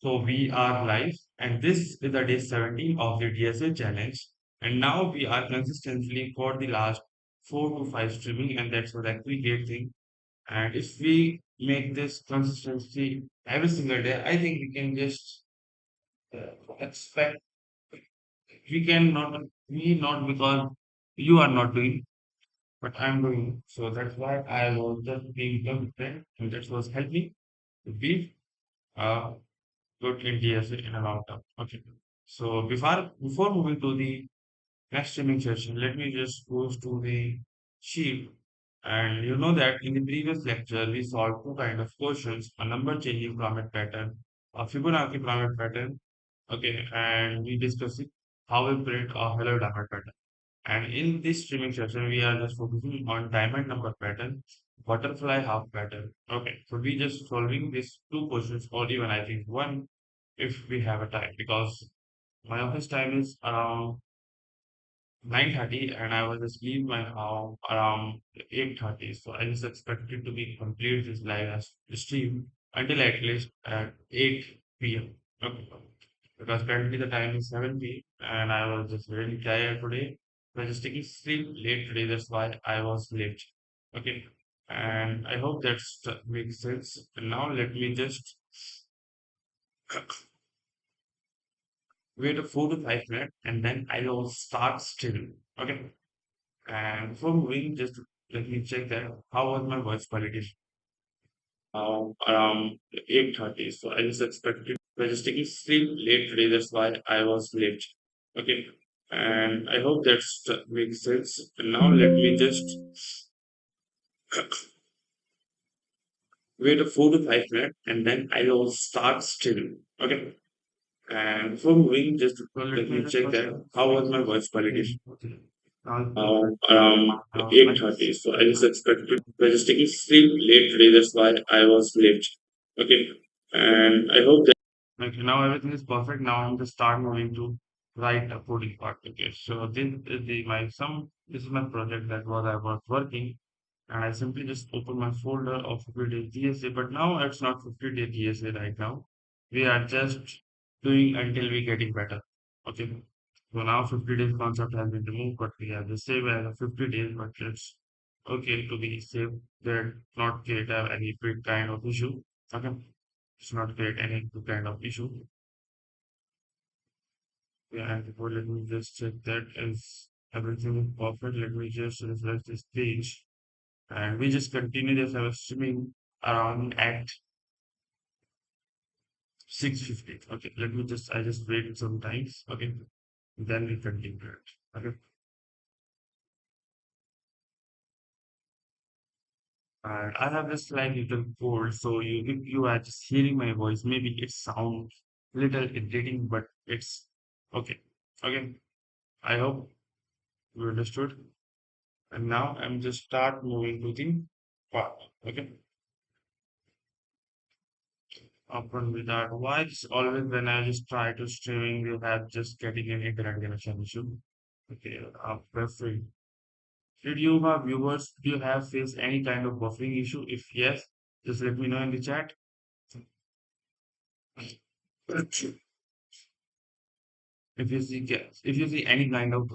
So we are live, and this is the day 17 of the DSA challenge. And now we are consistently for the last 4 to 5 streaming, and that's what actually great thing. And if we make this consistency every single day, I think we can just expect we can not we not because you are not doing, but I'm doing. So that's why I was just being consistent, and that was helping to be uh, good in DSA in a long term. Okay. So before moving to the next streaming session, let me just go to the sheet. And you know that in the previous lecture, we solved two kind of questions, a number changing format pattern, a Fibonacci format pattern. Okay, and we discussed it, how we print a hello diamond pattern. And in this streaming session, we are just focusing on diamond number pattern, butterfly half pattern. Okay, so we just solving these two questions, or even I think one if we have a time, because my office time is around 9:30 and I was just leave my house around 8:30. So I just expected to be complete this live stream until at least at 8 p.m. Okay. Because currently the time is 7 p.m. and I was just really tired today. I was just taking sleep late today. That's why I was late. Okay. And I hope that makes sense. And now let me just wait a 4 to 5 minutes and then I will start streaming. Okay. And before moving, just let me check that how was my voice quality. Around 8:30. So I just expected I was just taking sleep late today. That's why I was late. Okay. And I hope that makes sense. And now let me just wait a 4 to 5 minutes and then I will start streaming. Okay. And before moving, just let me check that how was my voice quality. Around 8:30. So I just expected I was just taking sleep late today. That's why I was late. Okay. And I hope that okay, now everything is perfect. Now I'm just start moving to write a coding part. Okay. So this is this is my project that was I was working, and I simply just open my folder of 50 days DSA. But now it's not 50-day DSA right now. We are just doing until we getting better. Okay. So now 50 days concept has been removed, but we have the same as a 50 days, but it's okay to be safe that not create any big kind of issue. Okay. It's not create any kind of issue. Yeah, and before let me just check that is everything is perfect. Let me just refresh this page and we just continue this our streaming around at 6:50. Okay, let me just I just wait sometimes. Okay, then we continue it. Okay. And I have this like little cold, so if you are just hearing my voice, maybe it sounds little irritating, but it's okay. Okay. I hope you understood. And now I'm just start moving to the part. Okay. Upon with that, why it's always when I just try to streaming, you have just getting an internet connection issue. Okay. Perfect. Did you have viewers? Do you have faced any kind of buffering issue? If yes, just let me know in the chat. If you see any kind of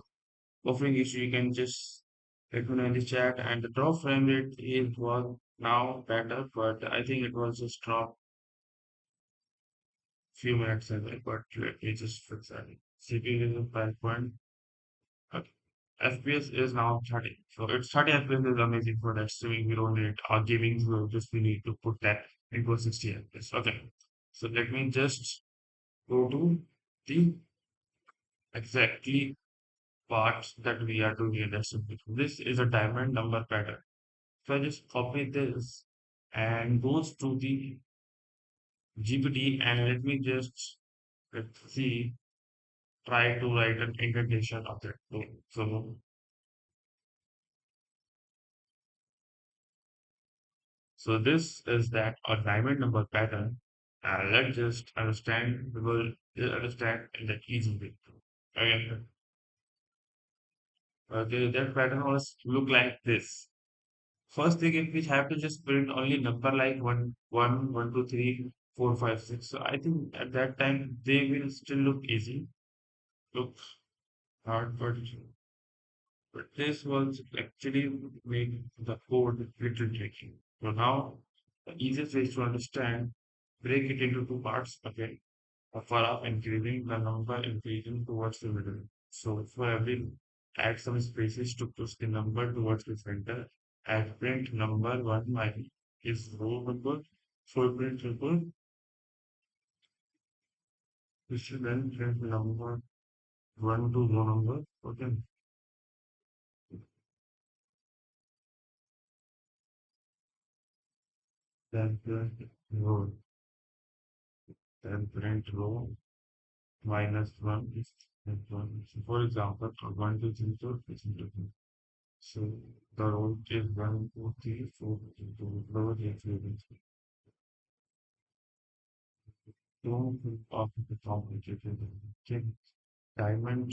buffering issue, you can just let me know in the chat. And the drop frame rate is was now better, but I think it was just drop few minutes ago. But let me just fix that. CPU is a 5 point. Okay. FPS is now 30. So it's 30 FPS is amazing for that streaming. We don't need our gaming, so just we need to put that into a 60 FPS. Okay. So let me just go to the exactly part that we are doing in that simple. This is a diamond number pattern. So I just copy this and goes to the GPT and let me just let's see try to write an indentation of that. So this is that a diamond number pattern. Let's just understand. We will understand in the easy way. Okay. Okay, that pattern was look like this. First thing, if we have to just print only number like 1, 1, 1, 2, 3. 4, 5, 6. So I think at that time they will still look easy, look hard, but this was actually make the code little tricky. So now the easiest way is to understand, break it into two parts again. For up increasing the number increasing towards the middle. So for every add some spaces to push the number towards the center. Add print number one minus is row number. For print number, this is then print number one to row number. Okay. Then print row. Then print row minus one is print one. So for example, one, two, three, four, is into two. So the row is one, two, three, four, two, lower the three. Don't of the complicated. Check diamond,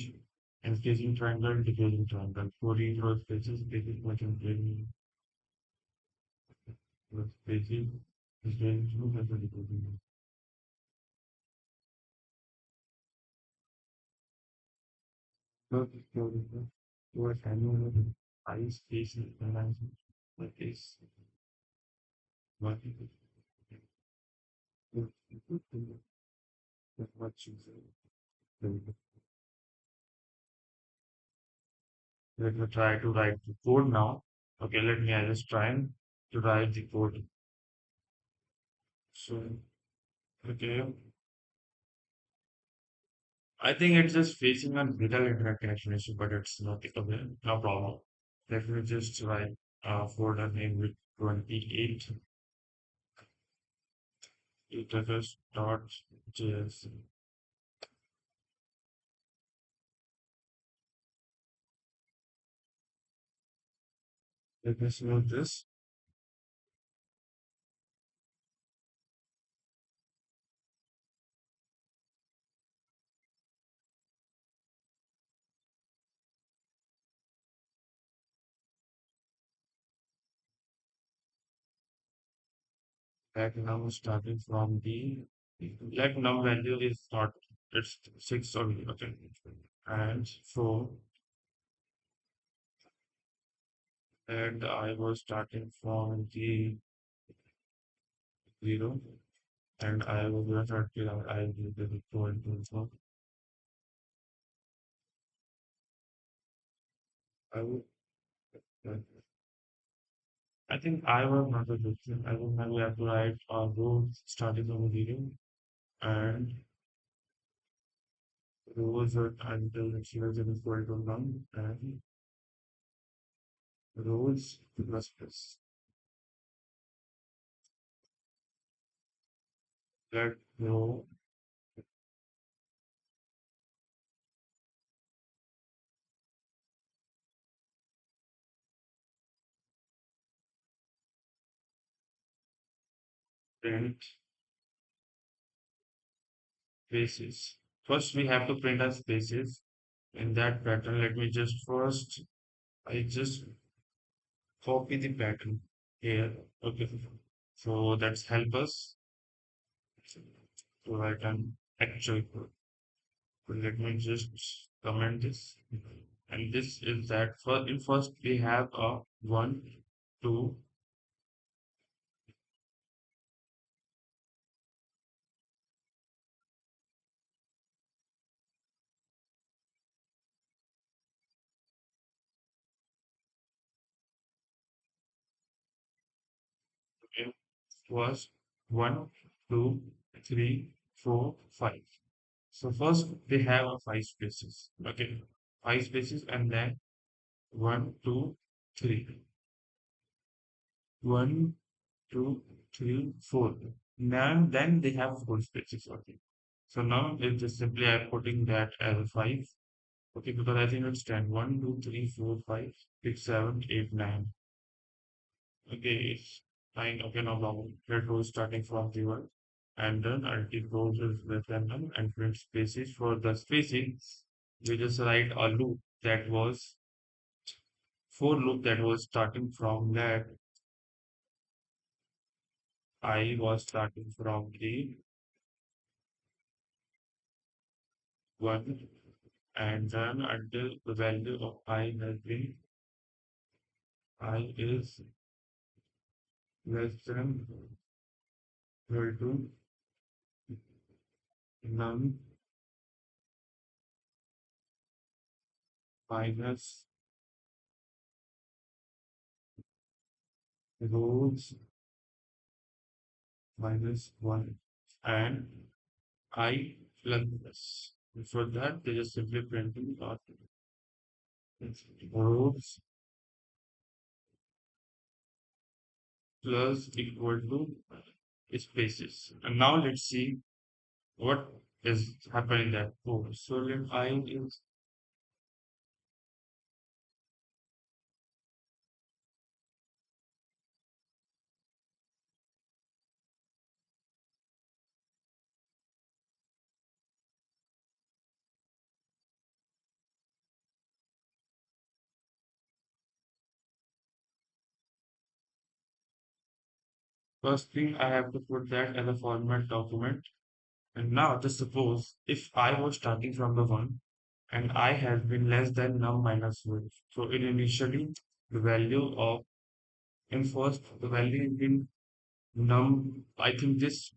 engaging triangle, decaying triangle. 14 row spaces, basic motion training, row spaces, is going through the decaying. So, to a annual high space analysis, that is what you say. Let me try to write the code now. Okay, let me I just try to write the code. So, okay, I think it's just facing a little internet connection issue, but it's not okay, no problem. Let me just write a folder name with 28 iterations.js. Let me smooth this. Let now starting from the let now value is not it's 6 only, okay. And so and I was starting from the 0 and I was gonna start I will be going to so I will I think I was not a good thing. I will maybe have to write a row starting from zero and rows are until the children is equal to none and rows plus plus. Let row print spaces. First we have to print our spaces in that pattern. Let me just first I just copy the pattern here. Okay. So that's help us to write an actual code. So let me just comment this. And this is that for in first we have a one, two, okay, first one, two, three, four, five. So first we have a five spaces. Okay, five spaces and then one, two, three. One, two, three, four. Now then they have four spaces. Okay. So now it's just simply I'm putting that as five. Okay, because I think it's 10. 1, 2, 3, 4, 5, 6, 7, 8, 9. Okay, it's 9. Okay, no problem. Let rows starting from the 1. And then until rows is less than none and print spaces. For the spacing, we just write a loop that was for loop that was starting from that I was starting from the 1 and run until the value of I has been I is less than equal to none minus rows minus 1 and I plus. For that, they just simply printing dot rows plus equal to spaces. And now let's see what is happening in that code. So let I is first thing I have to put that as a format document. And now just suppose if I was starting from the 1 and I has been less than num minus 1. So it initially the value of in first the value in num, I think this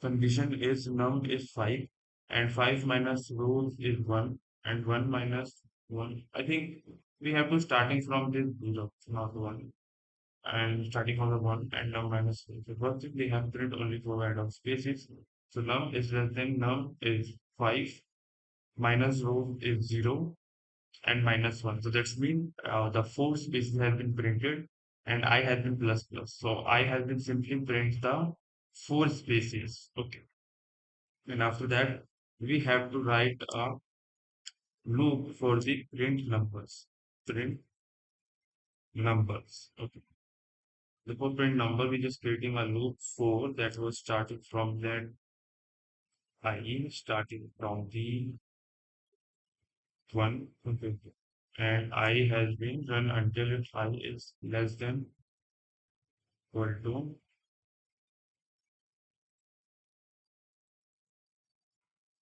condition is num is 5 and 5 minus rows is 1 and 1 minus 1. I think we have to starting from this 0, not 1. And starting from the 1 and num minus 1. So first thing we have print only for random spaces. So num is less than num is 5 minus row is 0 and minus 1. So that's mean the four spaces have been printed and I has been plus plus. So I has been simply print the four spaces. Okay. And after that, we have to write a loop for the print numbers. Print numbers. Okay. Before print number, we just creating a loop for that was starting from that I starting from the 1. Okay. And I has been run until if I is less than equal to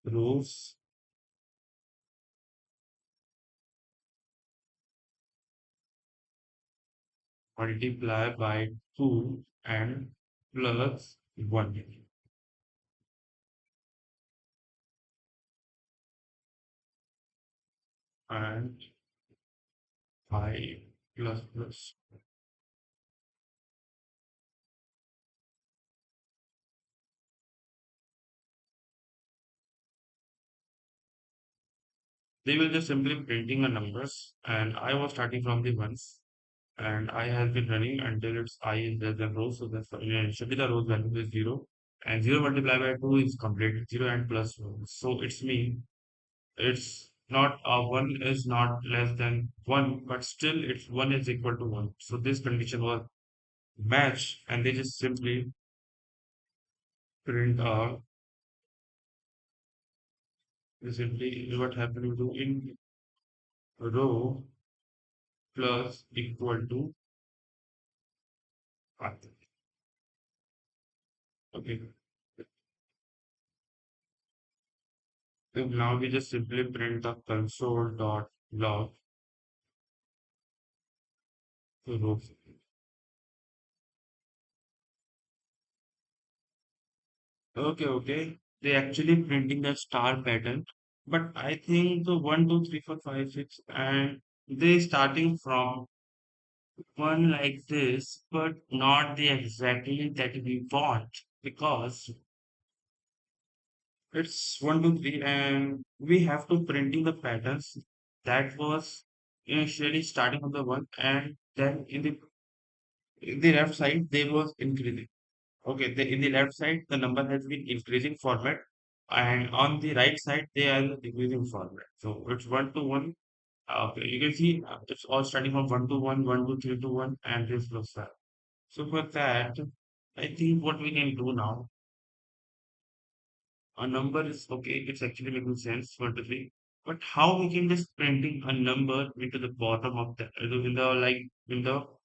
rows multiply by 2 and plus 1 and 5 plus plus. They will just simply printing a numbers and I was starting from the ones and I have been running until its I is less than row. So that's initially the rows value is 0 and 0 multiplied by 2 is complete 0 and plus 1. So it's mean it's not 1 is not less than 1 but still it's 1 is equal to 1. So this condition was matched and they just simply print simply what happened to in row plus equal to 5. Okay. So now we just simply print the console dot log row. Okay, okay. They actually printing the star pattern, but I think the 1, 2, 3, 4, 5, 6, and they starting from one like this, but not the exactly that we want because it's 1, 2, 3, and we have to printing the patterns that was initially starting from the 1 and then in the left side they was increasing. Okay, in the left side the number has been increasing format and on the right side they are decreasing format. So it's 1 to 1. Okay, you can see it's all starting from 1 to 1, 1 to 3 to 1 and this looks that. So for that, I think what we can do now, a number is okay, it's actually making sense for the thing. But how we can just printing a number into the bottom of the in the like window?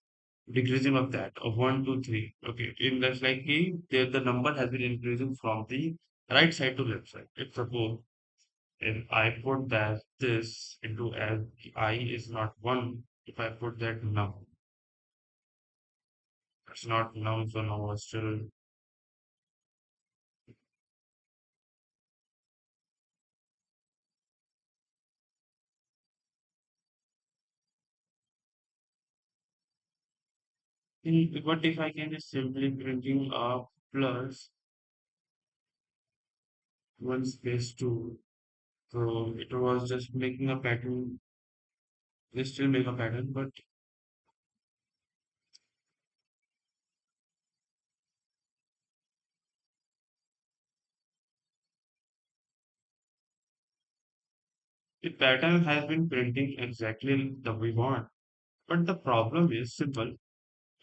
decreasing of that of 1 to 3. Okay, in that's like the number has been increasing from the right side to left side. If suppose if I put that this into as I is not 1, if I put that now, it's not now, so now it's still what if I can just simply printing a plus 1 space 2. So it was just making a pattern. They still make a pattern, but the pattern has been printing exactly the we want. But the problem is simple.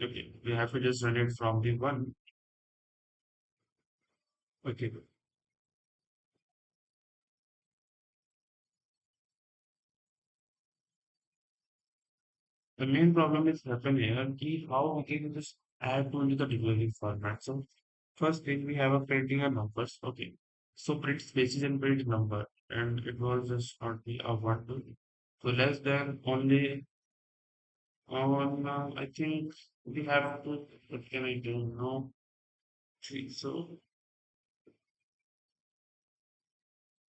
Okay, we have to just run it from the one. Okay, the main problem is happen here is how we can just add to into the declaring format. So first thing we have a printing a numbers. Okay, so print spaces and print number, and it was just not be a one two. So less than only on I think we have to what can I do now? Three. So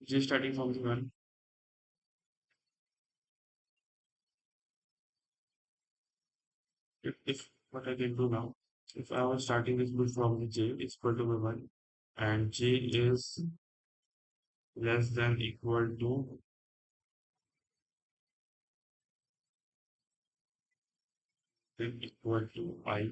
just starting from the one. If what I can do now, if I was starting this book from the j is equal to one, and j is less than equal to I,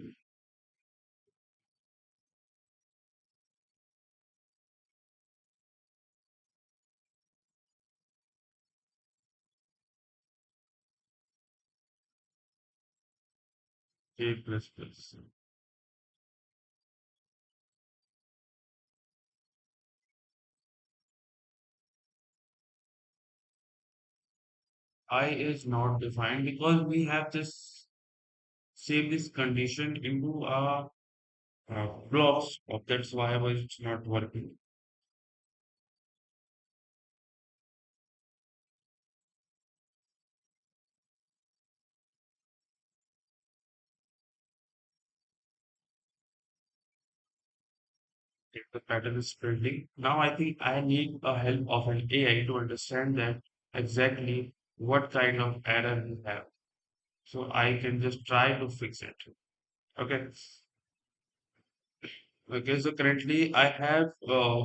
j plus plus. I is not defined because we have this save this condition into blocks of that's why I was not working. If the pattern is printing. Now I think I need a help of an AI to understand that exactly what kind of error we have. So I can just try to fix it. Okay. Okay, so currently I have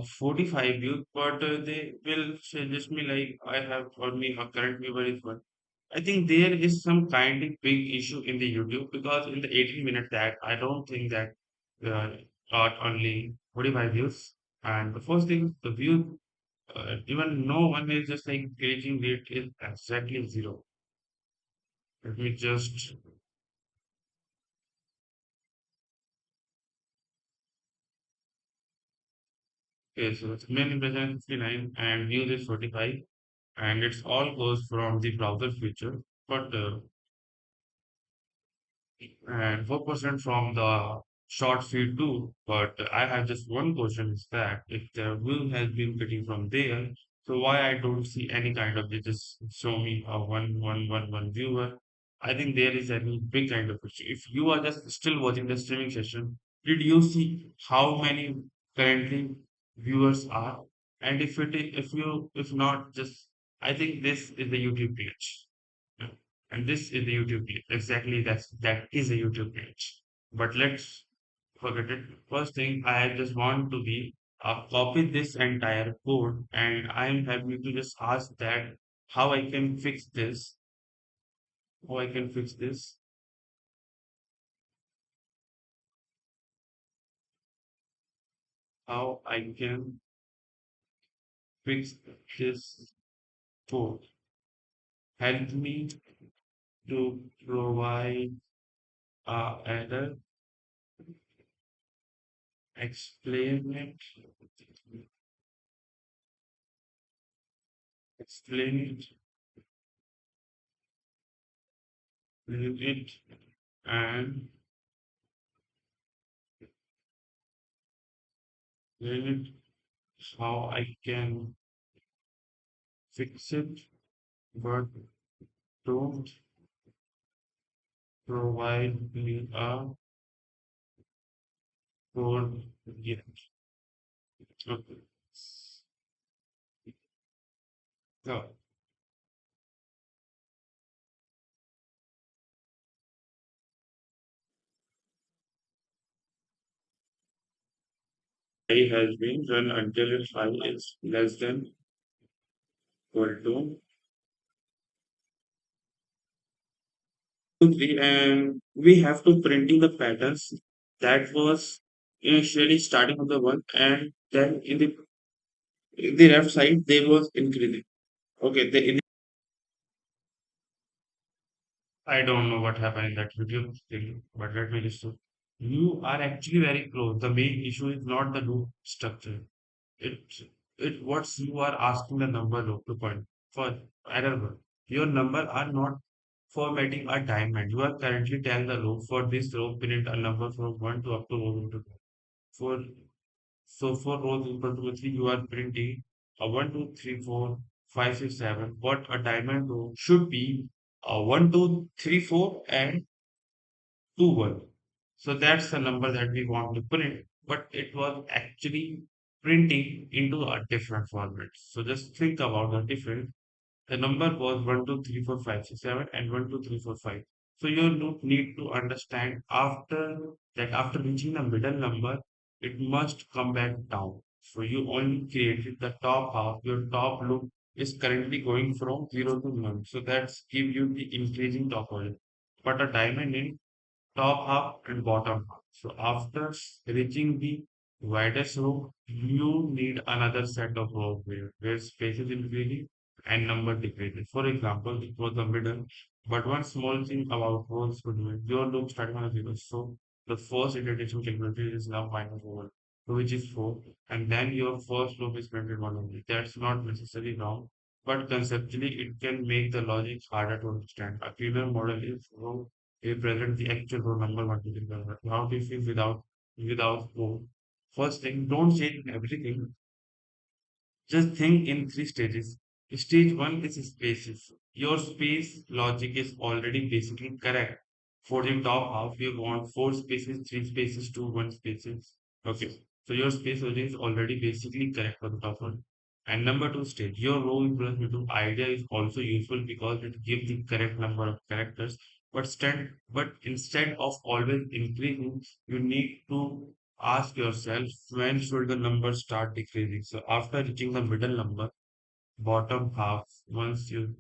45 views, but they will suggest me like I have only a current viewer is one. I think there is some kind of big issue in the YouTube because in the 18-minute tag, I don't think that uh, got only 45 views. And the first thing, the view, even no one is just like engaging rate is exactly zero. Let me just, okay, so it's main impression is 59 and views is 45. And it's all goes from the browser feature, but and 4% from the short feed too. But I have just one question is that if the view has been getting from there, so why I don't see any kind of they just show me a one viewer. I think there is any big kind of issue. If you are just still watching the streaming session, did you see how many currently viewers are? And if you if not, just I think this is the YouTube page. Yeah. And this is the YouTube page. Exactly, that is a YouTube page. But let's forget it. First thing, I just want to be copy this entire code, and I'm happy to just ask that how I can fix this. How I can fix this. How I can fix this code. Help me to provide error. Explain it. Explain it. Explain it. And limit how I can fix it, but don't provide me a code yet. Okay. So I has been run until its file is less than equal to 3, and we have to printing the patterns that was initially starting on the one, and then in the left side they was increasing. Okay, I don't know what happened in that video thing, but let me just show. You are actually very close. The main issue is not the loop structure. It it what you are asking the number loop to point for error one. Your number are not formatting a diamond. You are currently telling the loop for this row print a number from one to up to row into two. For for rows equal to three, you are printing a one, two, three, four, five, six, seven. What a diamond row should be a one, two, three, four, and 2 1. So that's the number that we want to print, but it was actually printing into a different format. So just think about the difference. The number was 1 2 3 4 5 6 7 and 1 2 3 4 5. So you need to understand after reaching the middle number, it must come back down. So you only created the top half. Your top loop is currently going from 0 to 1. So that's give you the increasing topology. But a diamond in top half and bottom half. So after reaching the widest row, you need another set of rows where spaces increasing and number decreases. For example, it was the middle, but one small thing about rows could be your loop starting on a zero. So the first iteration calculated is now minus one, which is four, and then your first loop is printed one only. That's not necessarily wrong, but conceptually it can make the logic harder to understand. A cleaner model is row represent the actual row number what you remember. How do you feel without row? First thing, don't change everything. Just think in three stages. Stage one is spaces. Your space logic is already basically correct. For the top half, you want four spaces, three spaces, two, one spaces. Okay. So your space logic is already basically correct for the top one. And number two stage, your row equals to idea is also useful because it gives the correct number of characters. But instead of always increasing, you need to ask yourself when should the number start decreasing. So after reaching the middle number, bottom half, once you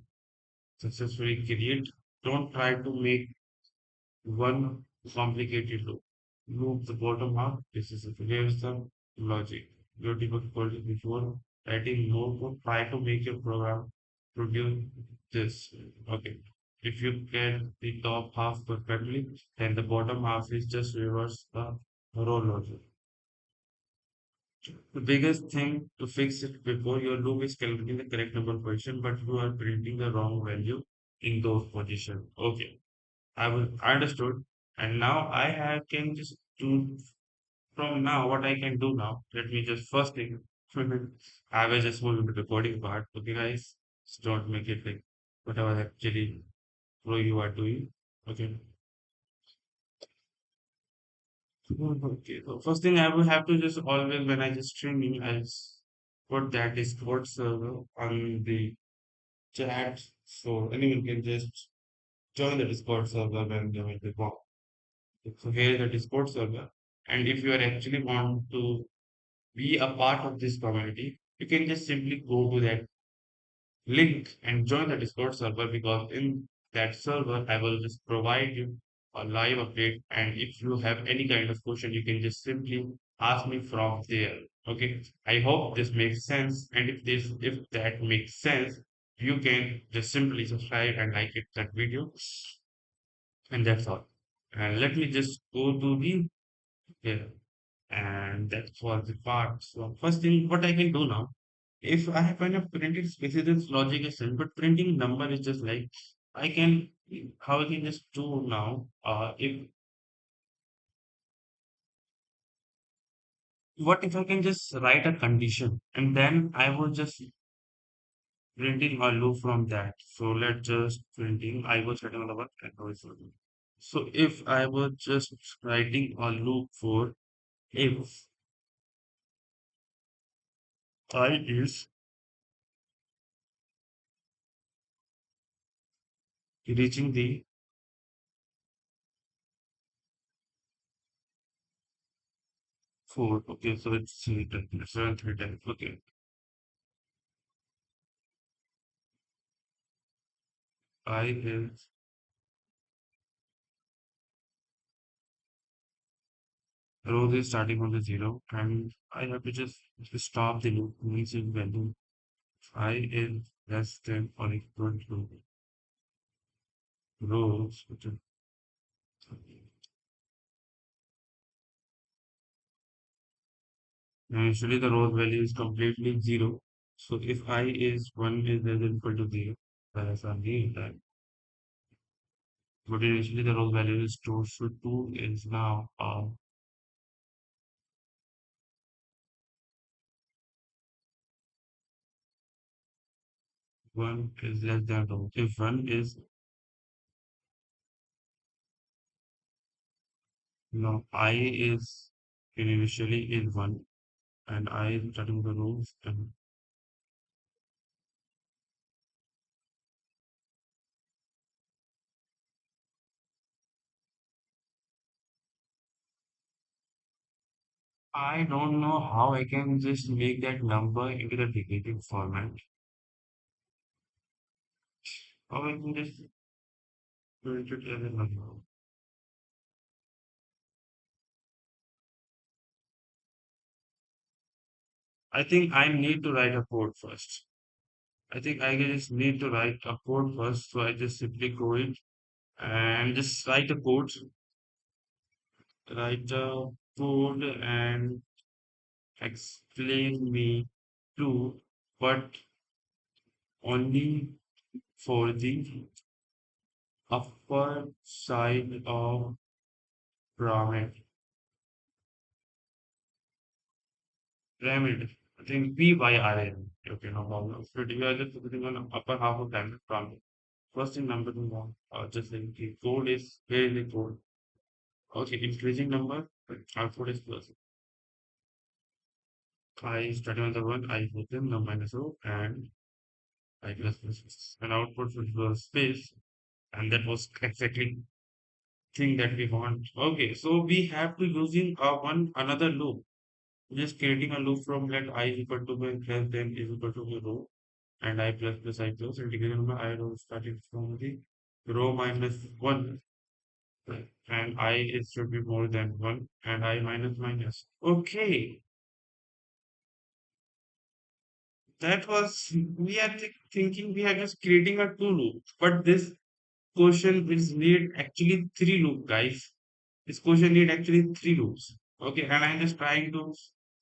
successfully create, don't try to make one complicated loop. Loop the bottom half. This is here's the logic. Your debug code is before writing more code, try to make your program produce this. Okay. If you get the top half perfectly, then the bottom half is just reverse the row logic. The biggest thing to fix it before your loop is calculating the correct number of position, but you are printing the wrong value in those positions. Okay, I understood, and now can just do from now what I can do now. Let me just first thing. I will just move into the coding part. Okay, guys, just don't make it like whatever actually flow you are doing. Okay. Okay, so first thing I will have to just always when I just streaming, I just put that Discord server on the chat so anyone can just join the Discord server when they will be born. So here is the Discord server, and if you are actually want to be a part of this community, you can just simply go to that link and join the Discord server because in that server, I will just provide you a live update. And if you have any kind of question, you can just simply ask me from there. Okay. I hope this makes sense. And if that makes sense, you can just simply subscribe and like it that video. And that's all. And let me just go to the here. And that's for the part. So first thing, what I can do now if I have kind of printed spaces, its logic is same, but printing number is just like I can how I can just do now. If What if I can just write a condition and then I will just printing a loop from that. So let's just printing. I was writing on the one and now it's working. So if I was just writing a loop for if I is reaching the 4, okay, so it's 7 3 times. Okay, I is rows is starting from the 0 and I have to just stop the loop means its value I is less than or equal to rows. Usually the rows value is completely 0. So if I is 1 is less than equal to 0, whereas I need that. But initially the rows value is 2, so 2 is now 1 is less than 2. If 1 is no, I is initially is 1 and I is starting the rows and I don't know how I can just make that number into the decaying format. How I can just print it as a number. I think I need to write a code first. I think I just need to write a code first. So I just simply go in and just write a code, and explain me to, but only for the upper side of pyramid. Pyramid. I think PYRAM. Okay, no problem. So we are just focusing on upper half of pyramid. First thing number one, just like the code is where is the code? Okay, increasing number, output is plus. I started on the one, I put them, the minus O, and I plus. And output which was space, and that was exactly thing that we want. Okay, so we have to using one another loop. Just creating a loop from let I is equal to by plus then is equal to the row and I plus I plus integration number I row starting from the row minus one and I is should be more than one and I minus minus. Okay, that was we are thinking we are just creating a two loop, but this question is need actually three loop, guys. This question need actually three loops. Okay, and I'm just trying to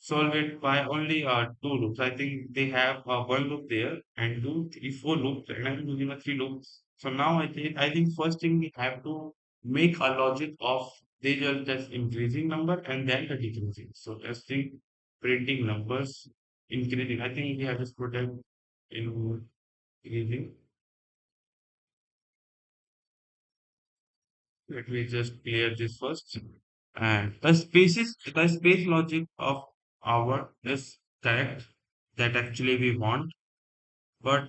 solve it by only two loops. I think they have one loop there and two, three, four loops, and I'm using a three loops. So now I think first thing we have to make a logic of they just increasing number and then the decreasing. So let's think printing numbers increasing. I think we have just put them in increasing. Let me just clear this first. And the space logic of our is correct that actually we want, but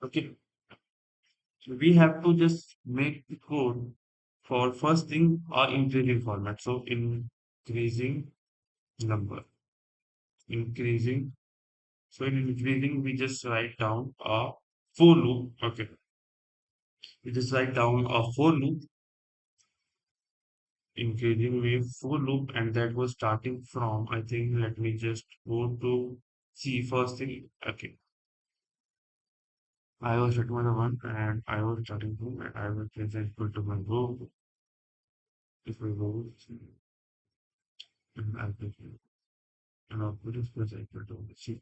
okay, so we have to just make the code for first thing or increasing format. So increasing number, increasing. So in increasing, we just write down a for loop. Okay, we just write down a for loop increasing wave for loop and that was starting from I think let me just go to see first thing. Okay, I was at one one and I was starting from and I will present equal to my row if we go and I'll present and output is present equal to see.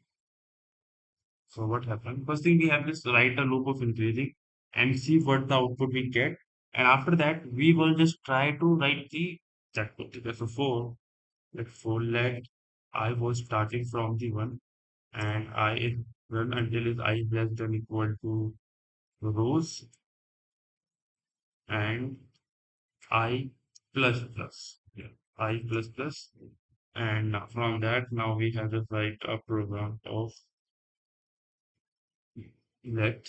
So what happened? First thing we have is write a loop of increasing and see what the output we get. And after that, we will just try to write the that code. Okay, so for let I was starting from the one and I is run until is I less than equal to rows and I plus plus. Yeah, I plus plus. And from that, now we have to write a program of let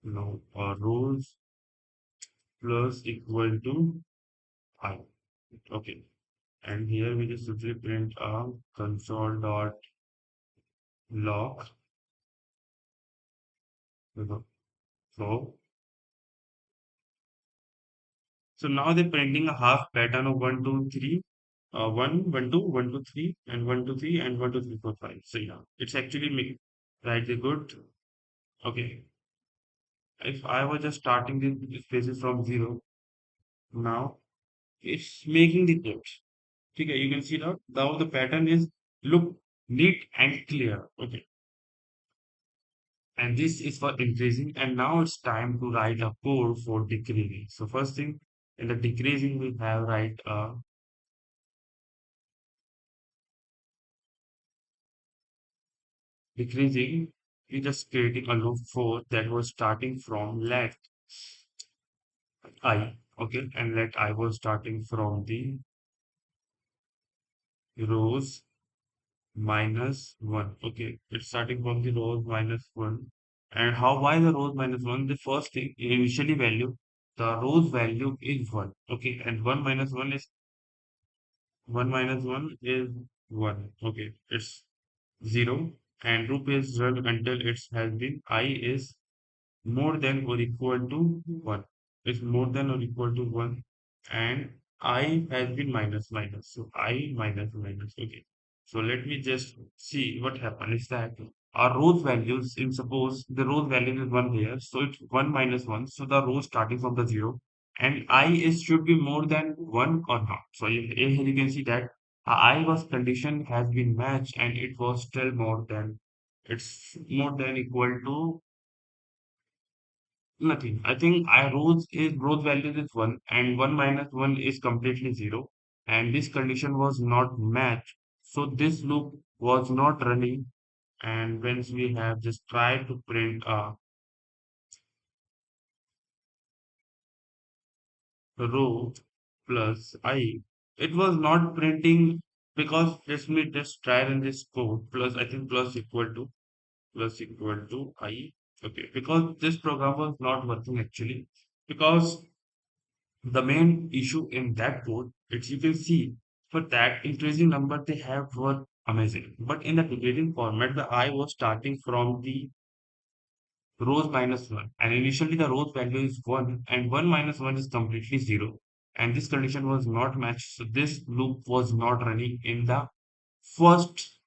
no rows plus equal to I. Okay. And here we just simply print a console dot log. So, so now they're printing a half pattern of 1, 2, 3, 1, 1, 2, 1, 2, 3, and 1, 2, 3, and 1, 2, 3, 4, 5. So yeah, it's actually make right the good. Okay. If I was just starting the spaces from 0, now it's making the code. Okay, you can see that now the pattern is look neat and clear. Okay. And this is for increasing. And now it's time to write a code for decreasing. So first thing in the decreasing, we have write decreasing. We just creating a loop for that was starting from let I. Okay. And let I was starting from the rows minus 1. Okay. It's starting from the rows minus 1. And how why the rows minus 1? The first thing initially value, the rows value is 1. Okay. And 1 minus 1 is 1 minus 1 is 1. Okay, it's 0. And loop is run until it has been I is more than or equal to 1. It's more than or equal to 1. And I has been minus minus. So I minus minus. Okay. So let me just see what happened is that our rows values in suppose the rows value is 1 here. So it's 1 minus 1. So the row starting from the 0 and I is should be more than 1 or not. So here you can see that I was condition has been matched and it was still more than it's more than equal to nothing. I think I rows value is 1 and 1 minus 1 is completely 0 and this condition was not matched. So this loop was not running and once we have just tried to print a row plus I, it was not printing because let me just try in this code plus I think plus equal to I. Okay, because this program was not working actually because the main issue in that code, it's you can see for that increasing number they have were amazing. But in the decreasing format, the I was starting from the rows minus 1. And initially the rows value is 1 and 1 minus 1 is completely 0. And this condition was not matched. So this loop was not running in the first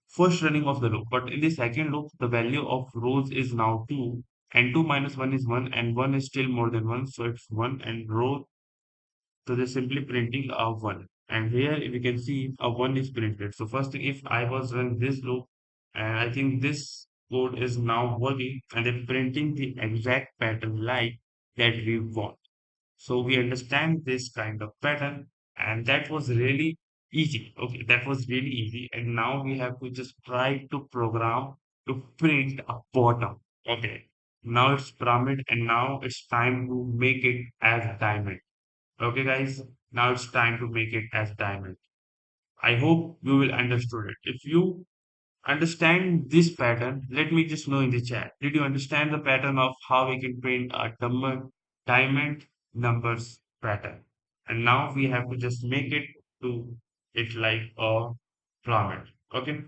first running of the loop. But in the second loop, the value of rows is now 2 and 2 minus 1 is 1 and 1 is still more than 1. So it's 1 and row so they're simply printing a 1. And here we can see a 1 is printed. So first thing, if I was run this loop, and I think this code is now working and they're printing the exact pattern like that we want. So we understand this kind of pattern and that was really easy. Okay, that was really easy. And now we have to just try to program to print a bottom. Okay, now it's pyramid and now it's time to make it as diamond. Okay, guys, now it's time to make it as diamond. I hope you will understood it. If you understand this pattern, let me just know in the chat. Did you understand the pattern of how we can print a diamond numbers pattern? And now we have to just make it to it like a pyramid. Okay.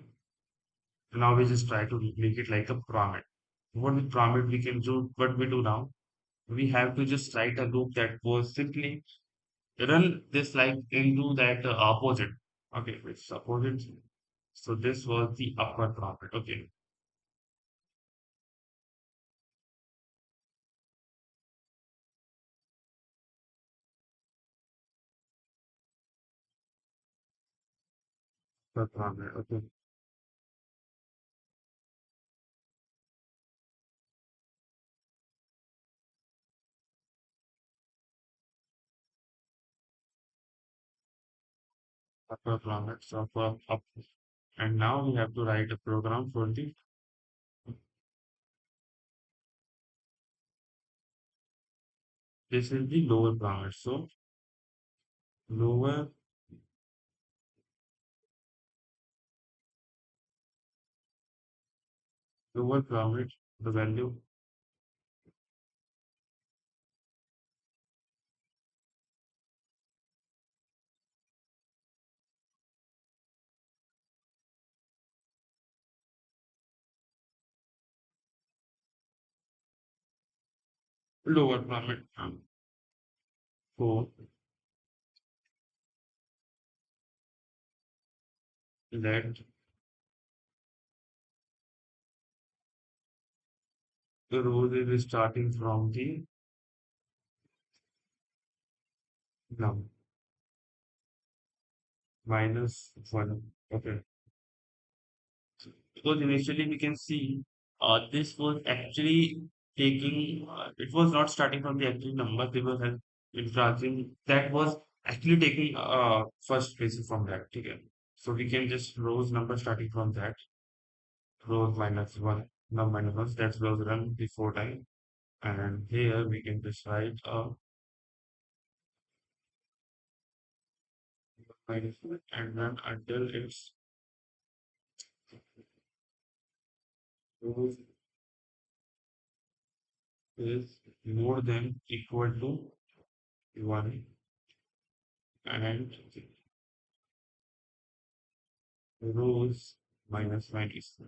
So now we just try to make it like a pyramid. What with pyramid we can do? What we do now? We have to just write a loop that was simply run this like into that opposite. Okay, it's opposite. So this was the upper profit. Okay, upper profit. Okay, upper planets of up. And now we have to write a program for the this is the lower planet. So lower lower planet, the value lower planet for that the row is starting from the num minus one. Okay. Because initially we can see this was actually taking it was not starting from the actual number they were inferring that was actually taking first basis from that okay. So we can just rows number starting from that rows minus one num minus one that's was run before time and here we can just write minus one and run until its rows is more than equal to one and rows minus minus.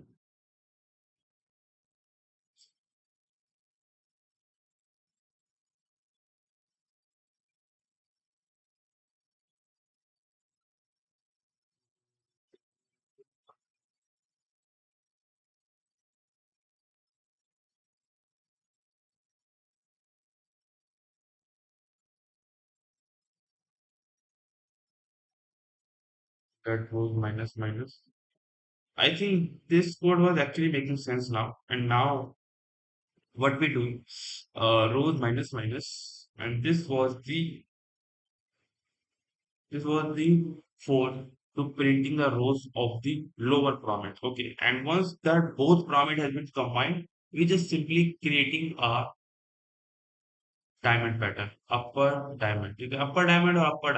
That was minus minus. I think this code was actually making sense now. And now what we do, rows minus minus, and this was the for to printing the rows of the lower parameter. Okay, and once that both parameter has been combined, we just simply creating a diamond pattern, upper diamond. You can upper diamond or upper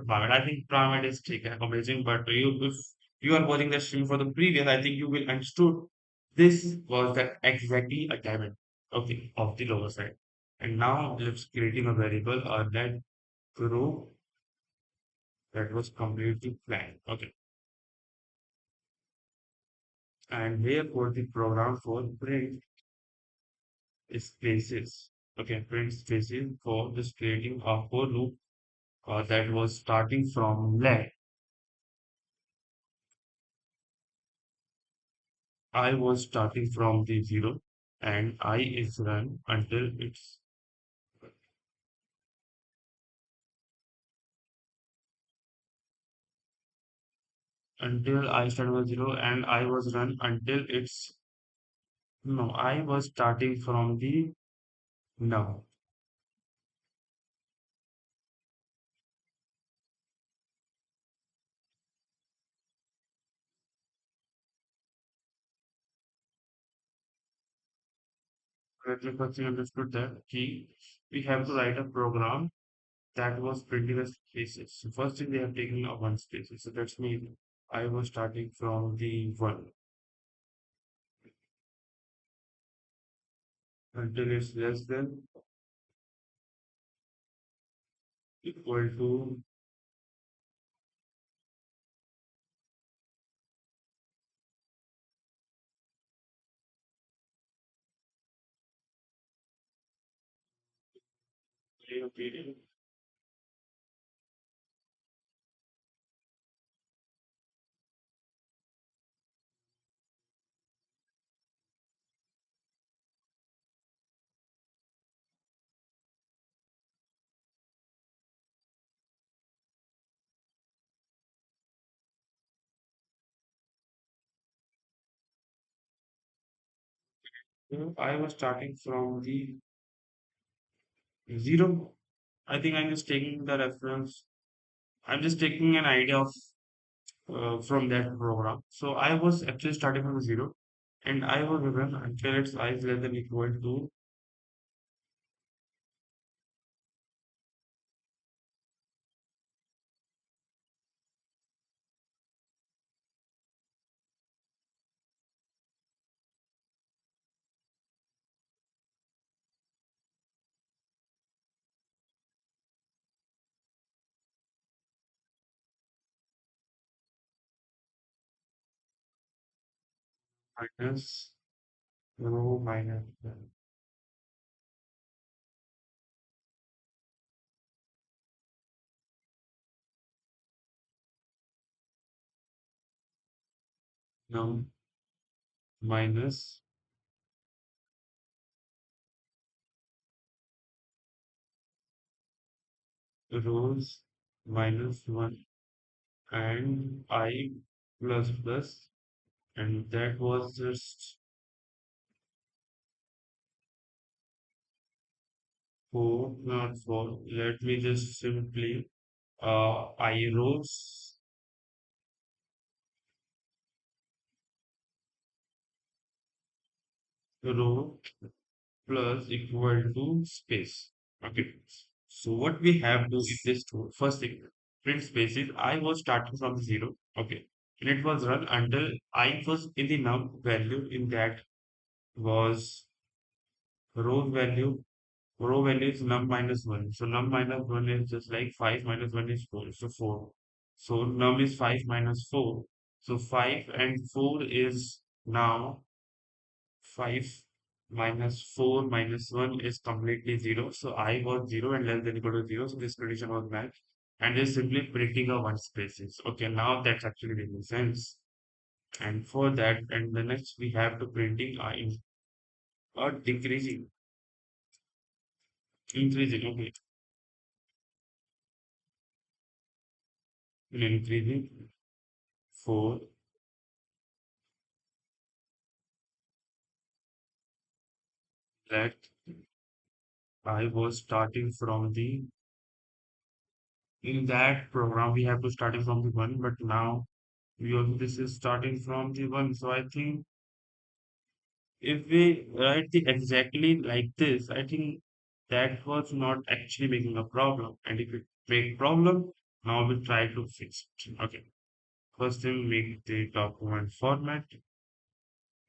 pyramid. I think pyramid is amazing, but if you are watching the stream for the previous, I think you will understood this was that exactly a diamond of the lower side. And now let's creating a variable that row that was completely plain. Okay. And here for the program for print spaces. Okay, print spaces for just creating a for loop that was starting from left. I was starting from the zero and I is run until I started with zero and I was run until it's no, I was starting from the no. Let me first thing understood that key we have to write a program that was printing the spaces. So first thing they have taken a one spaces. So that's mean I was starting from the one until it's less than equal to 0 period. I was starting from the zero. I think I'm just taking the reference. I'm just taking an idea of from that program. So I was actually starting from zero, and I was given until its I is less than equal to minus row minus num minus rows minus one and I plus plus, and that was just 4, not 4. Let me just simply I row plus equal to space. Okay. So what we have to in this tool, first thing, print spaces. I was starting from zero. Okay. And it was run until I was in the num value in that was row value. Row value is num minus one. So num minus one is just like 5 minus one is 4. So 4. So num is 5 minus 4. So 5 and 4 is now 5 minus 4 minus 1 is completely 0. So I was 0 and less than equal to 0. So this condition was met. And just simply printing a one spaces. Okay, now that's actually making sense. And for that, and the next we have to printing or decreasing, increasing. Okay, increasing 4 that I was starting from the in that program we have to starting from the one, but now we also this is starting from the one. So I think if we write it exactly like this, I think that was not actually making a problem. And if it make problem, now we try to fix it. Okay. First thing, make the document format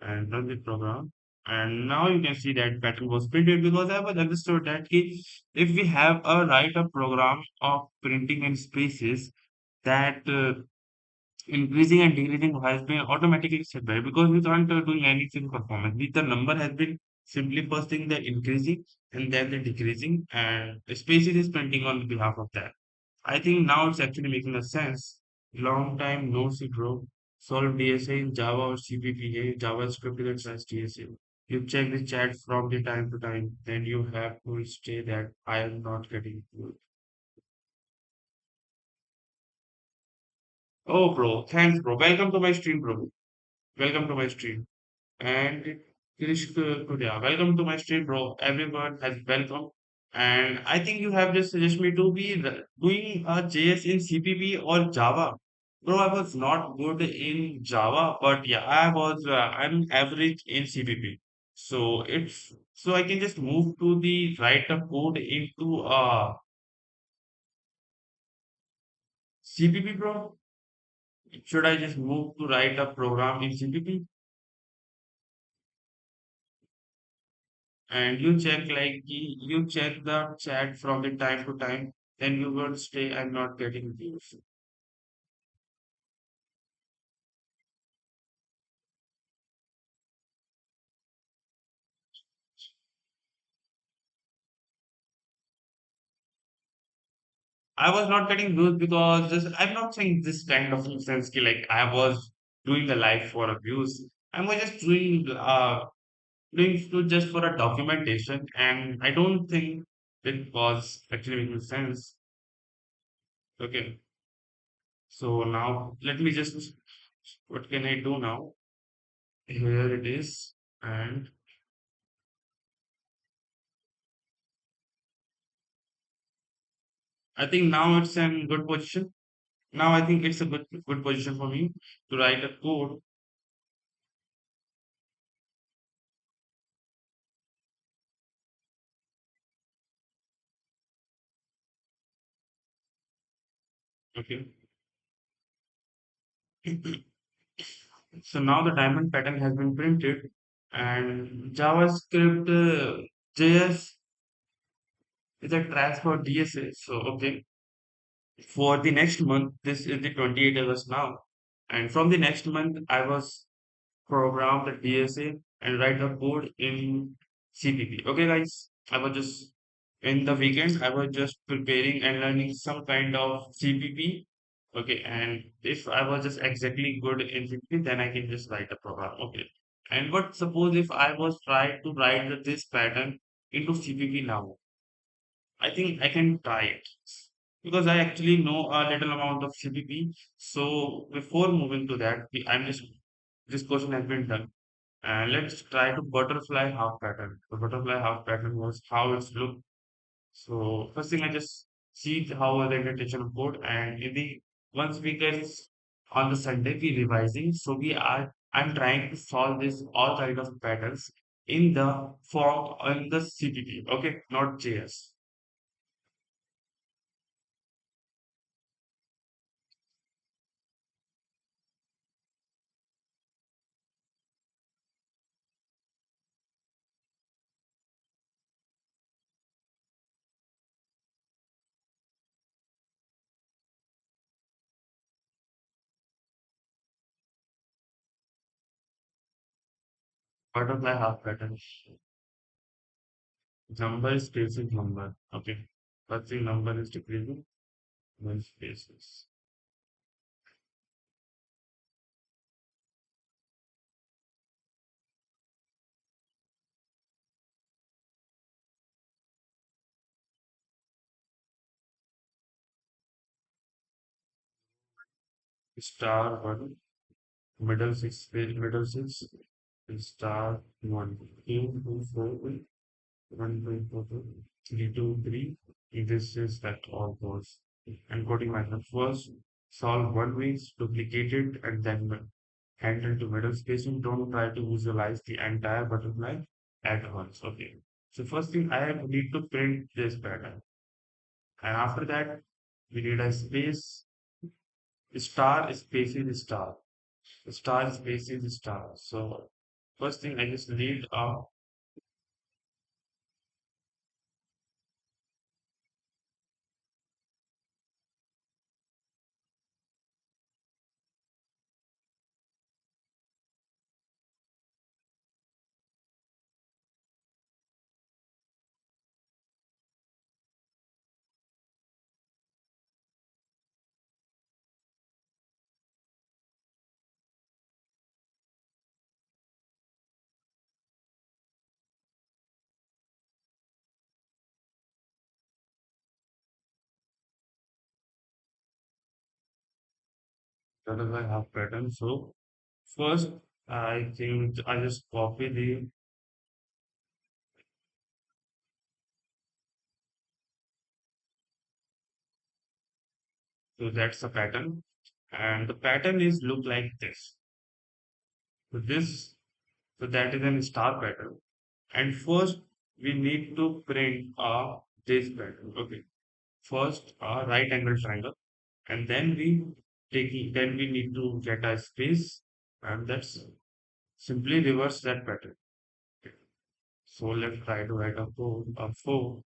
and run the program. And now you can see that pattern was printed because I was understood that if we have a write a program of printing and spaces that increasing and decreasing has been automatically set by because we aren't doing anything performance. The number has been simply first thing the increasing and then the decreasing and the spaces is printing on behalf of that. I think now it's actually making a sense. Long time no see grow. Solve DSA in Java or CPPA, JavaScript exercise DSA. You check the chat from the time to time, then you have to say that I am not getting it. Oh, bro, thanks, bro. Welcome to my stream, bro. Welcome to my stream. And Kirish Kudia, welcome to my stream, bro. Everyone has welcome. And I think you have just suggested me to be doing a JS in CPP or Java. Bro, I was not good in Java, but yeah, I'm average in CPP. So I can just move to the write a code into CPP, bro. Should I just move to write a program in CPP? And you check you check the chat from the time to time, then you will stay I'm not getting views. I was not getting views because this I'm not saying this kind of sense skill like I was doing the live for a views. I was just doing to just for a documentation and I don't think it was actually making sense. Okay. So now let me just what can I do now? Here it is. And I think now it's in good position. Now I think it's a good position for me to write a code. Okay. So now the diamond pattern has been printed, and JavaScript JS is a transfer DSA. So okay, for the next month, this is the 28 August now, and from the next month, I was program the DSA and write the code in CPP. Okay, guys, I was just in the weekends, I was just preparing and learning some kind of CPP. Okay, and if I was just exactly good in CPP, then I can just write a program. Okay, and what suppose if I was trying to write this pattern into CPP now? I think I can try it because I actually know a little amount of CPP. So before moving to that, I'm just this question has been done. And let's try to butterfly half pattern. The butterfly half pattern was how it's looked. So first thing I just see how the indentation of code, and in the once we get on the Sunday we revising. So I'm trying to solve this all kind of patterns in the form in the CPP. Okay, not JS. Butterfly half pattern. Number is spacing number. Okay. First thing number is decreasing, then spaces. Star one, middle six, star one, two, two, four, one, two, four, two, three, two, three. This is that all goes. Encoding method first, solve one ways, duplicate it, and then handle to middle spacing. Don't try to visualize the entire butterfly at once. Okay. So first thing I need to print this pattern. And after that, we need a space, star, spaces, star. Star, spaces, star. So first thing I just need a butterfly half pattern. So first, I think I just copy the, so that's the pattern. And the pattern is look like this. So this, so that is an star pattern. And first, we need to print this pattern. Okay. First, a right angle triangle. And then we need to get a space. And that's simply reverse that pattern. Okay. So let's try to write a code of 4.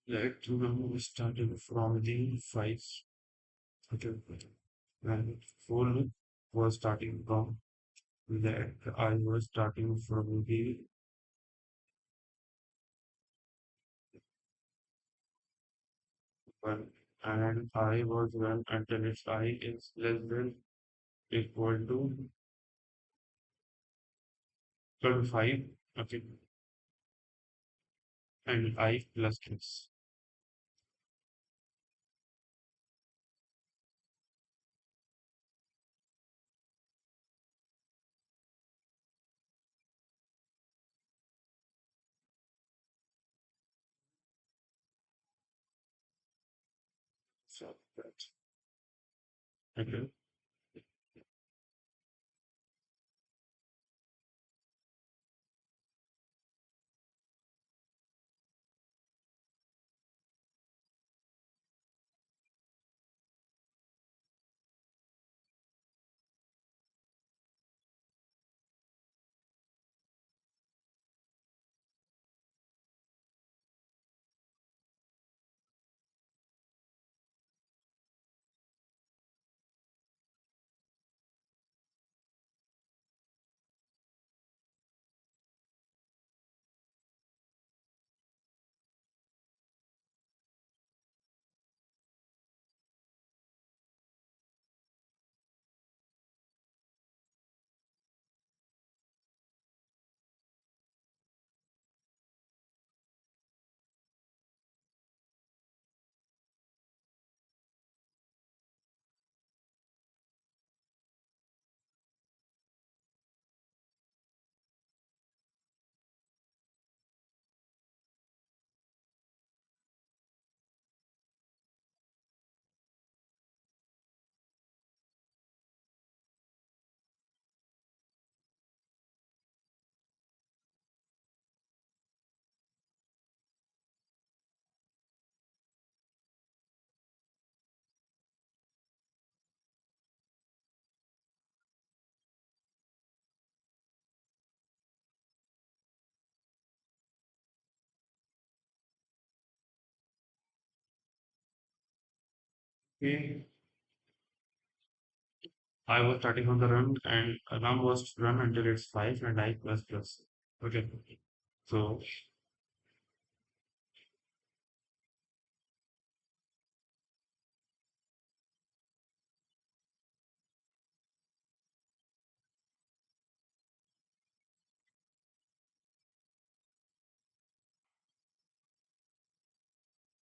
Let's remember starting from the 5. Okay. And 4 was starting from that. I was starting from the 1. And I was when until its I is less than equal to 5. Okay. And I plus this. So that. Okay. Okay. I was starting on the run and run was run until it's 5 and I plus plus. Okay. So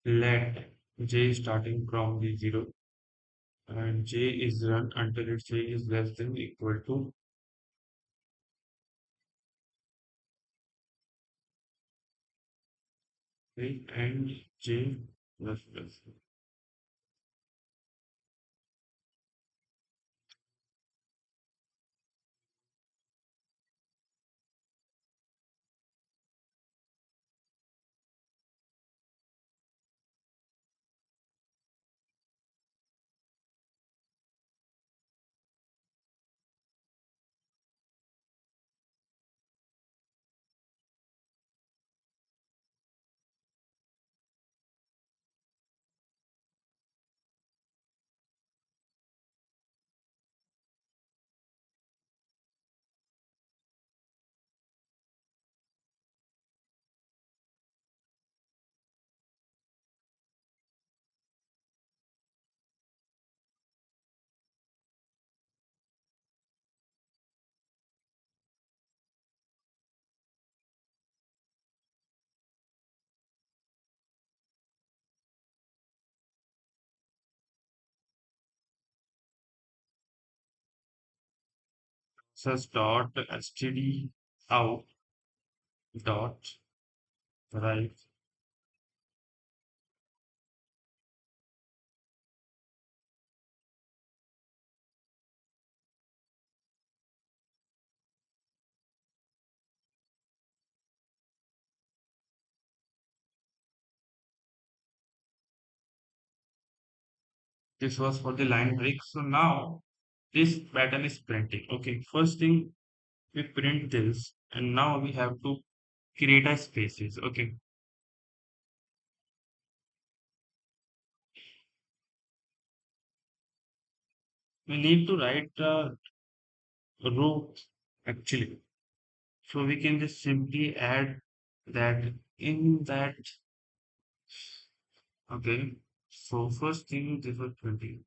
let j starting from the 0 and j is run until its j is less than equal to 3 and j plus plus. Such dot std out dot right. This was for the line break. So now this pattern is printing. Okay, first thing we print this, and now we have to create a spaces. Okay, we need to write a row actually. So we can just simply add that in that. Okay, so first thing this was 20.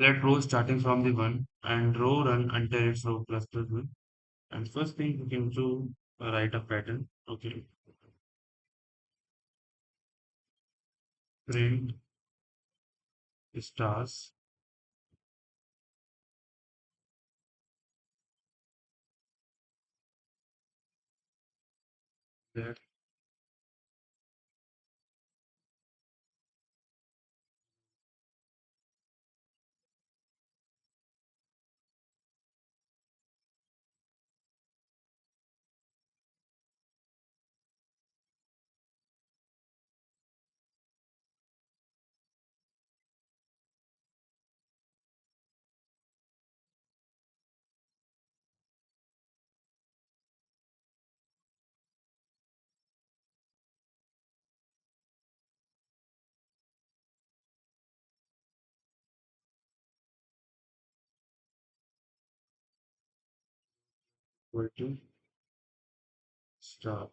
Let row starting from the 1 and row run until it's row plus 1. And first thing you can do, write a pattern. Okay, print stars that equal to star.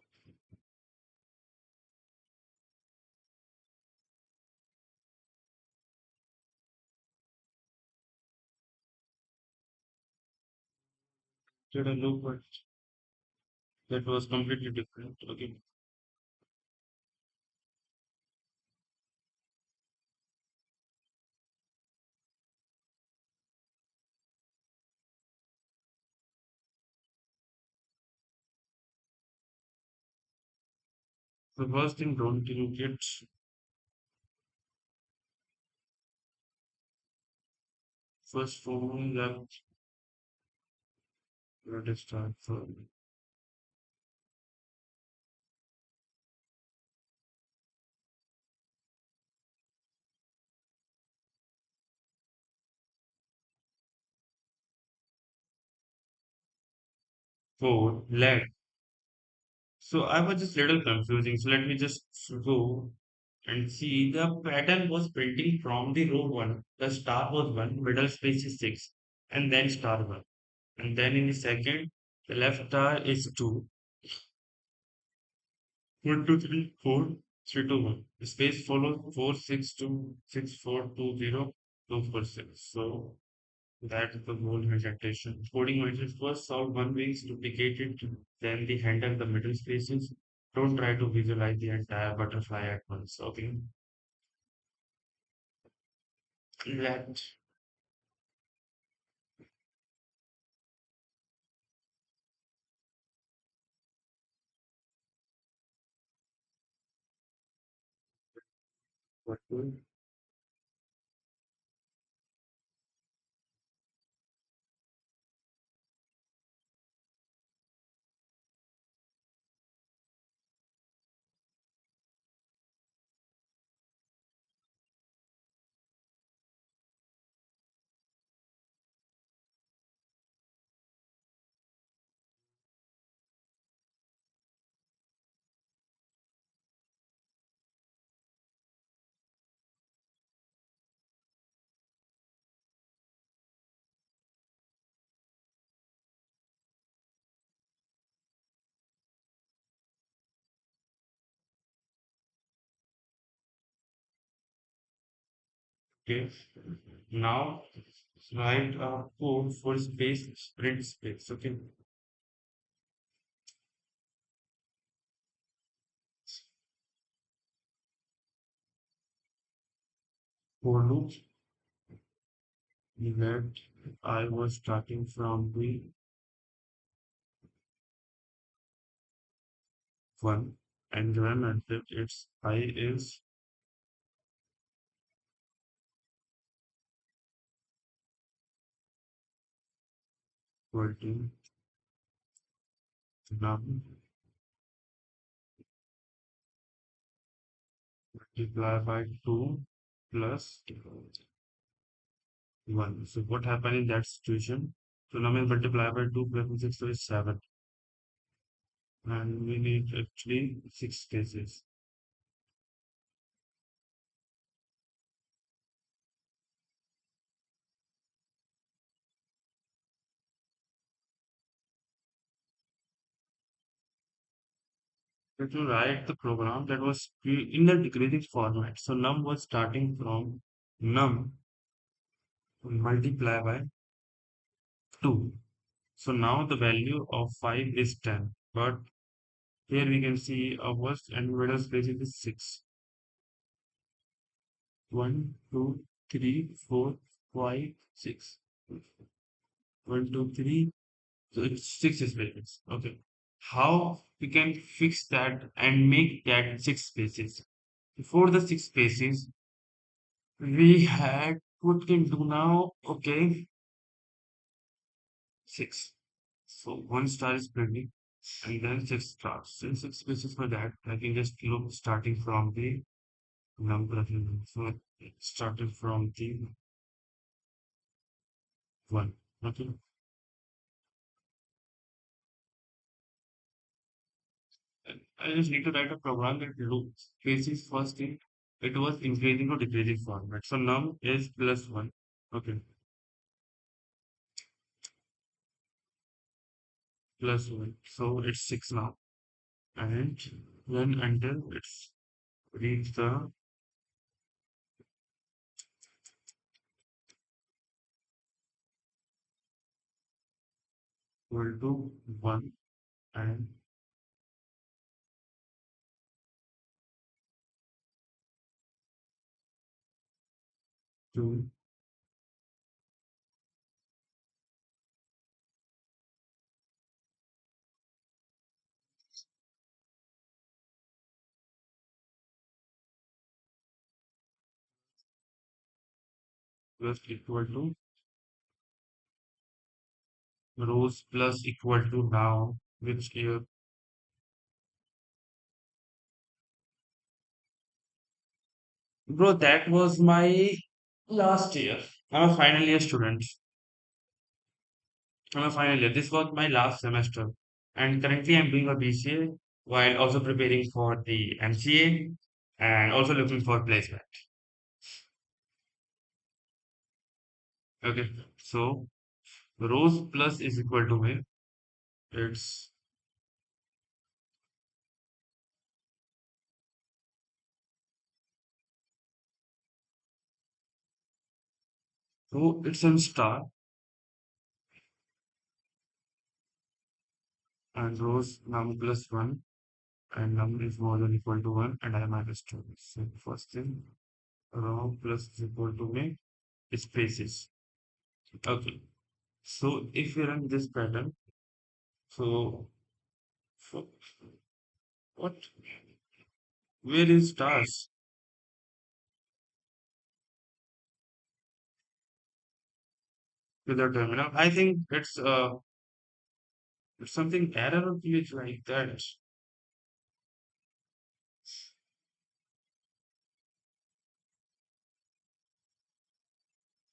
Did a loop, but that was completely different. Okay, the first thing, don't you get first phone left, let us start for 4 let. So I was just little confusing. So let me just go and see the pattern was printing from the row 1. The star was 1, middle space is 6, and then star 1. And then in the second, the left star is 2. 1, 2, 3, 4, 3, 2, 1. The space follows 4, 6, 2, 6, 4, 2, 0, 2, 4, 6. So that is the whole presentation. Coding measures first solve one ways, duplicate it, then the handle the middle spaces. Don't try to visualize the entire butterfly at once. Okay. Let what will okay. Now write a code for space sprint space. Okay. For loop that I was starting from the 1 and remember that its I is equal to num multiply by 2 plus 1. So what happened in that situation? So now we multiply by 2 plus 6 so is 7. And we need actually 6 cases. So to write the program that was in the decreasing format. So num was starting from num multiply by 2. So now the value of 5 is 10. But here we can see our worst and middle space is 6. 1, 2, 3, 4, 5, 6. 1, 2, 3. So it's 6 spaces. Okay. How we can fix that and make that 6 spaces? Before the 6 spaces, we had put into now, okay, 6. So one star is pending and then 6 stars. Since 6 spaces for that, I can just look starting from the number of units. So starting from the 1. Okay. I just need to write a program that looks spaces first in it was increasing or decreasing format. So num is plus 1. Okay. Plus 1. So it's 6 now. And then until it's reached the equal to 1 and 2 plus equal to rows plus equal to now, which here, bro, that was my last year. I'm a final year student. I'm a final year. This was my last semester. And currently I'm doing a BCA while also preparing for the MCA and also looking for placement. Okay. So rows plus is equal to me. It's so it's in star and rows num plus one and num is more than equal to one and I minus two. So first thing row plus is equal to me spaces. Okay. So if we run this pattern, so for what where is stars with the terminal? I think it's something error or glitch like that.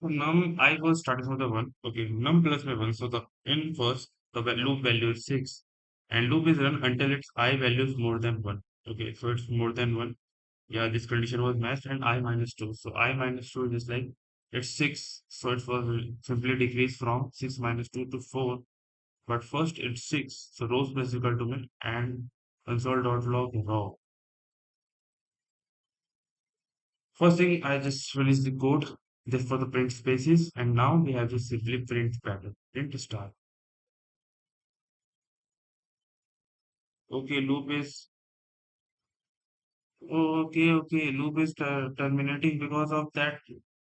So num I was starting from the one. Okay, num plus my one. So the in first loop value is six, and loop is run until its I value is more than one. Okay, so it's more than one. Yeah, this condition was matched, and I minus two. So I minus two is like it's six. So it was simply decreased from six minus two to four. But first it's six. So rows plus equal to min and console.log raw. First thing, I just finished the code just for the print spaces, and now we have to simply print pattern, print star. Okay, loop is terminating because of that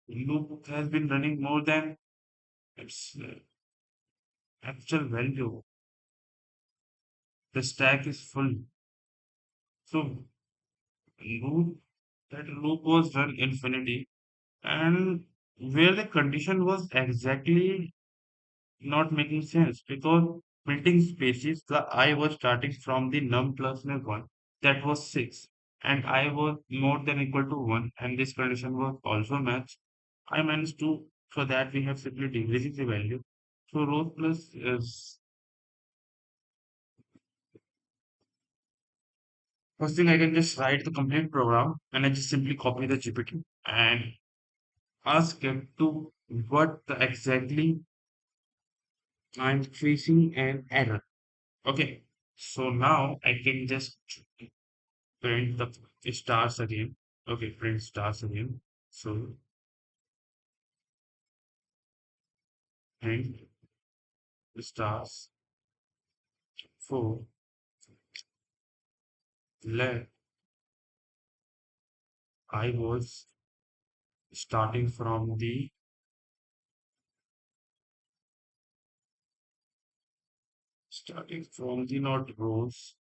loop has been running more than its actual value. The stack is full. So loop that loop was run infinity, and where the condition was exactly not making sense because printing spaces, the I was starting from the num plus num 1, that was 6, and I was more than equal to 1, and this condition was also matched. I minus 2, so that we have simply decreasing the value. So rows plus is first thing I can just write the complete program and I just simply copy the GPT and ask it to what the exactly I'm facing an error. Okay. So now I can just print the stars again. Okay, print stars again. So and stars for let I was starting from the not rows.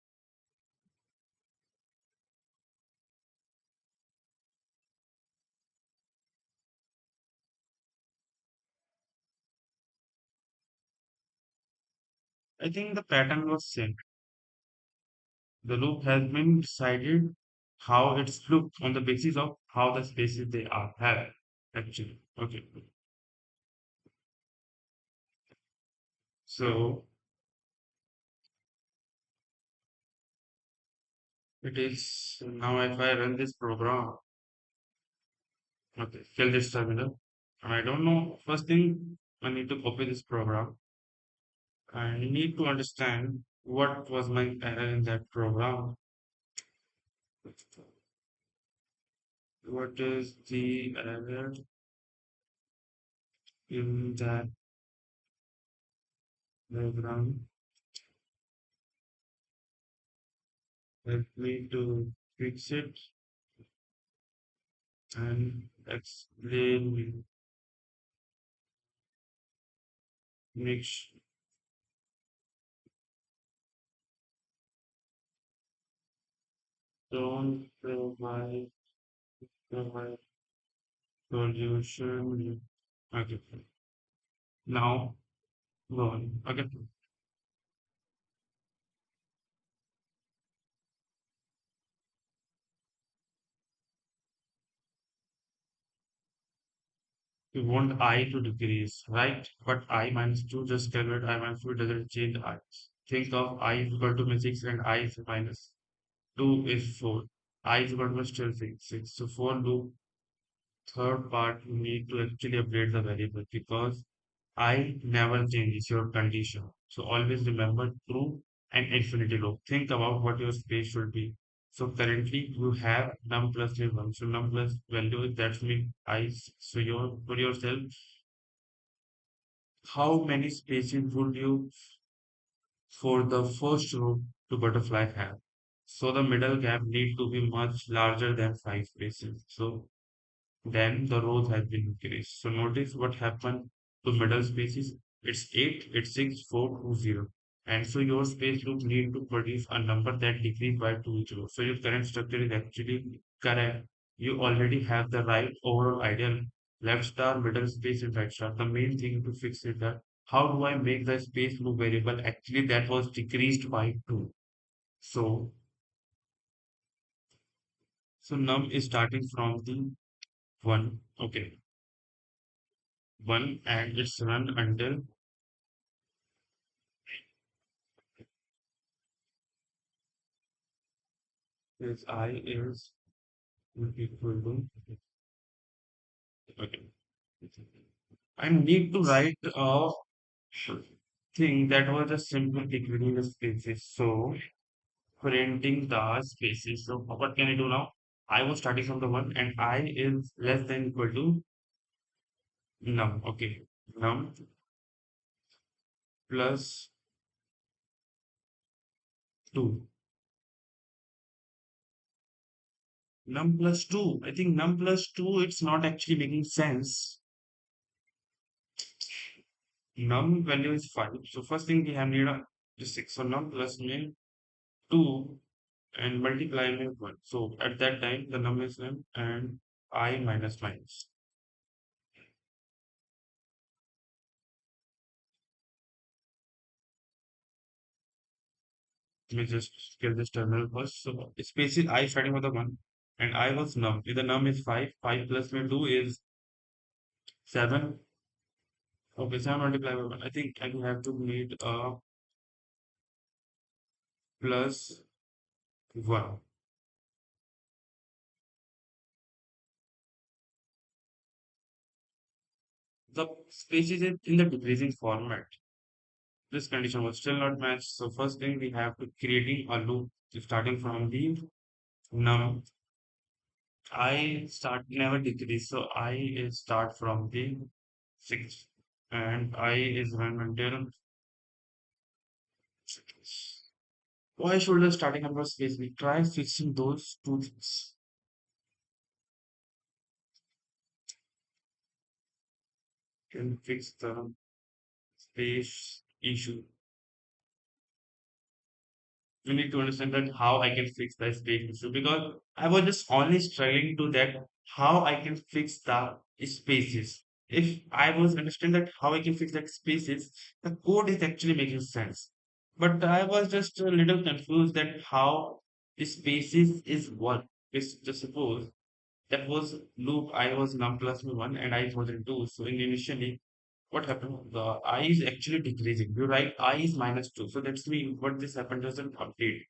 I think the pattern was same. The loop has been decided how it's looked on the basis of how the spaces they are have actually. Okay. So it is now if I run this program, okay, kill this terminal. And I don't know. First thing I need to copy this program. I need to understand what was my error in that program. What is the error in that program? Help me to fix it and explain. Make sure don't provide solution. Okay. Now go on. Okay. We want I to decrease, right? But I minus 2 just calculate I minus 2 doesn't change I. Think of I is equal to 6 and I is minus 2 is 4. I is equal to still 6. So for loop third part, you need to actually update the variable because I never changes your condition. So always remember true and infinity loop. Think about what your space should be. So currently you have num plus 1. So num plus value that's mean I. So your for yourself, how many spaces would you for the first row to butterfly have? So the middle gap need to be much larger than 5 spaces. So then the rows have been increased. So notice what happened to middle spaces. It's 8, it's 6, 4, 2, 0. And so your space loop need to produce a number that decrease by 2 0. So your current structure is actually correct. You already have the right overall ideal left star, middle space, and right star. The main thing to fix is that how do I make the space loop variable actually that was decreased by 2. So num is starting from the 1. Okay. 1 and it's run until is I is equal to okay. I need to write a thing that was just simple decreasing the spaces. So printing the spaces. So what can I do now? I was starting from the 1 and I is less than equal to num. Okay. Num plus 2. Num plus 2. I think num plus 2 it's not actually making sense. Num value is 5. So first thing we have need a just 6. So num plus me 2 and multiply with 1. So at that time, the number is m and I minus minus. Let me just get this terminal first. So space is I starting with the 1 and I was num. If the num is 5, 5 plus me 2 is 7. Okay, 7 multiply by 1. I think I will have to need a plus 1. The space is in the decreasing format. This condition was still not matched. So first thing we have to creating a loop starting from the num I start never decrease, so I start from the 6. and I is run until why should the starting number space be? Try fixing those two things. Can fix the space issue. You need to understand that how I can fix the space issue because I was just only struggling to that how I can fix the spaces. If I was understand that how I can fix that spaces, the code is actually making sense. But I was just a little confused that how spaces is what. Just suppose that was loop I was num plus one and I was in two. So initially what happened? The I is actually decreasing. You write I is minus two. So that's mean what this happened doesn't update.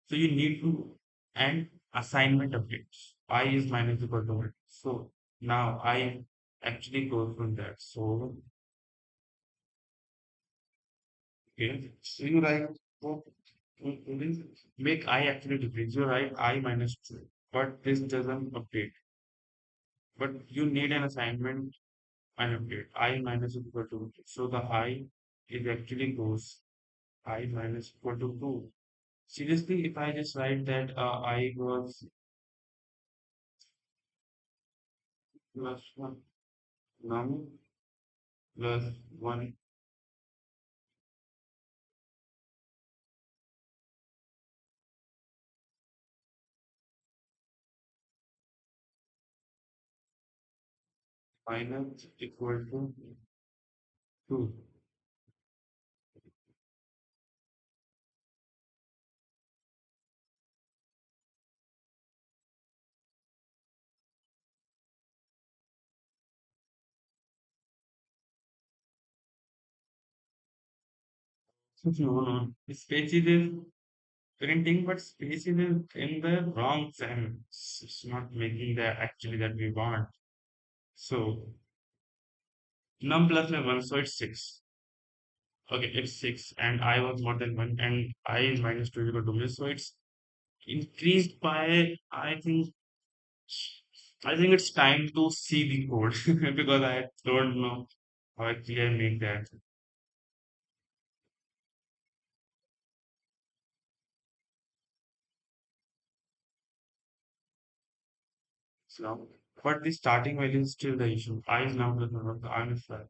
So you need to and assignment updates. I is minus equal to one. So now I actually goes from that. So okay. So you write oh, make I actually decrease. You write I minus two. But this doesn't update. But you need an assignment and update. I minus equal to so the I is actually goes I minus equal to 2. Seriously, if I just write that I was plus 1, num plus 1 minus equal to 2. No, no. Spaces is printing, but spaces is in the wrong sense. It's not making the actually that we want. So num plus 1, so it's 6. Okay, it's 6, and I was more than 1, and I is minus 2 equal to me. So it's increased by, I think it's time to see the code because I don't know how actually I make that. So, but the starting value is still the issue. I is now the number of the I is flat.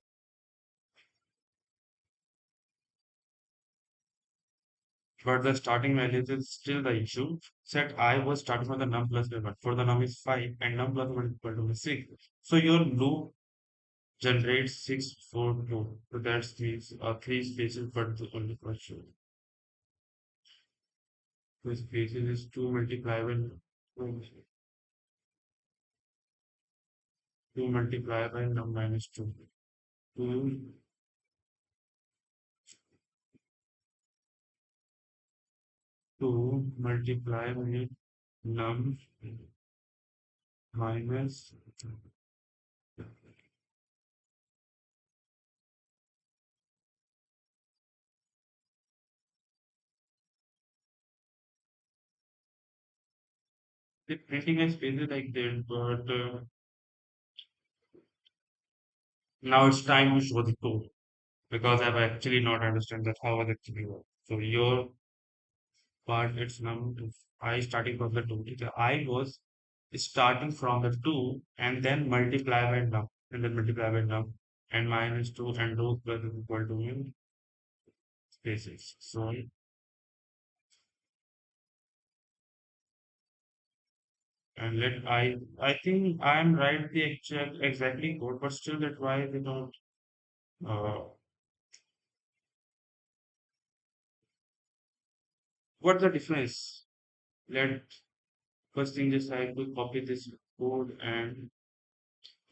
But the starting value is still the issue. Set I was starting from the num plus 1. For the num is 5 and num plus 1 is equal to 6. So your loop generates 6, 4, 2. So that's means three spaces, but the only question. The spaces is 2 multiplied by 2 multiplied by num minus 2. 2 2 multiply with num minus the printing is basically like that, but now it's time to show the code because I've actually not understand that how it actually works. So your part it's num I starting from the two. The I was starting from the two and then multiply by num and then multiply by num and minus two and row plus is equal to min spaces. So and let I think I am right the exactly code, but still that why they don't what's the difference? Let first thing just I will copy this code and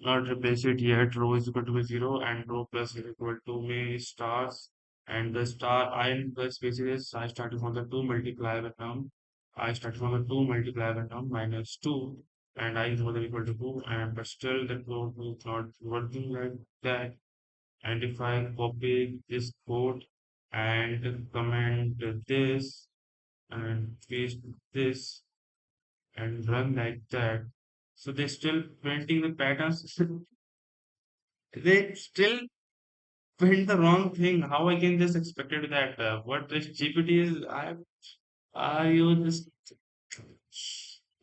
not replace it yet. Row is equal to 0 and row plus is equal to me stars and the star I and plus basically is I started from the 2 multiply by term. I started from the 2 multiply by term minus 2 and I is more than equal to 2 and but still the code is not working like that. And if I copy this code and comment this and paste this and run like that. So they're still printing the patterns. They still print the wrong thing. How I can just expected that what this GPT is? I you just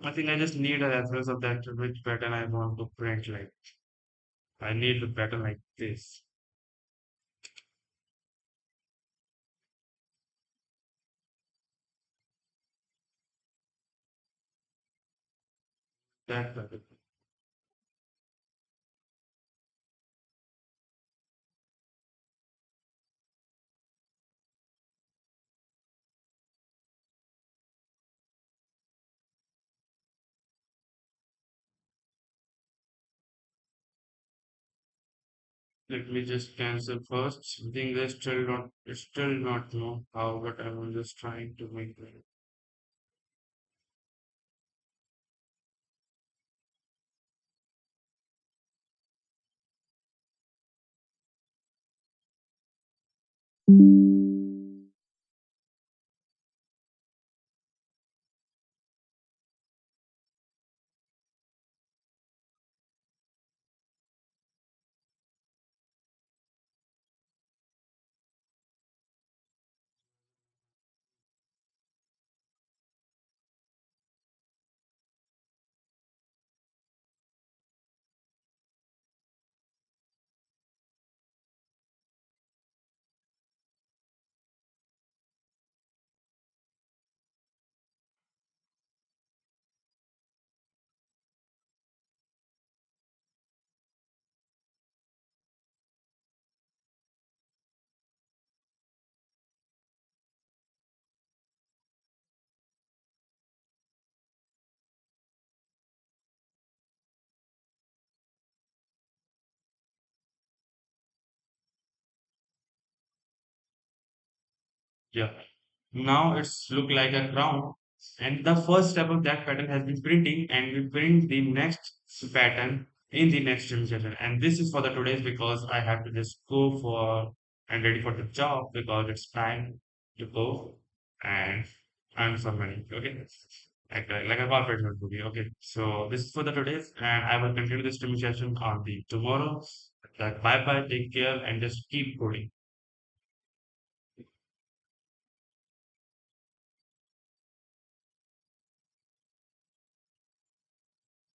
I think I just need a reference of that which pattern I want to print. Like I need the pattern like this. That pattern. Let me just cancel first. I think they still not know how, but I'm just trying to make it. Yeah. Now it's look like a crown. And the first step of that pattern has been printing, and we print the next pattern in the next trim session. And this is for the today's because I have to just go for and ready for the job because it's time to go and earn some money. Okay. Like a corporate movie. Okay. So this is for the today's, and I will continue this trim session on the tomorrow. Like bye bye, take care, and just keep coding.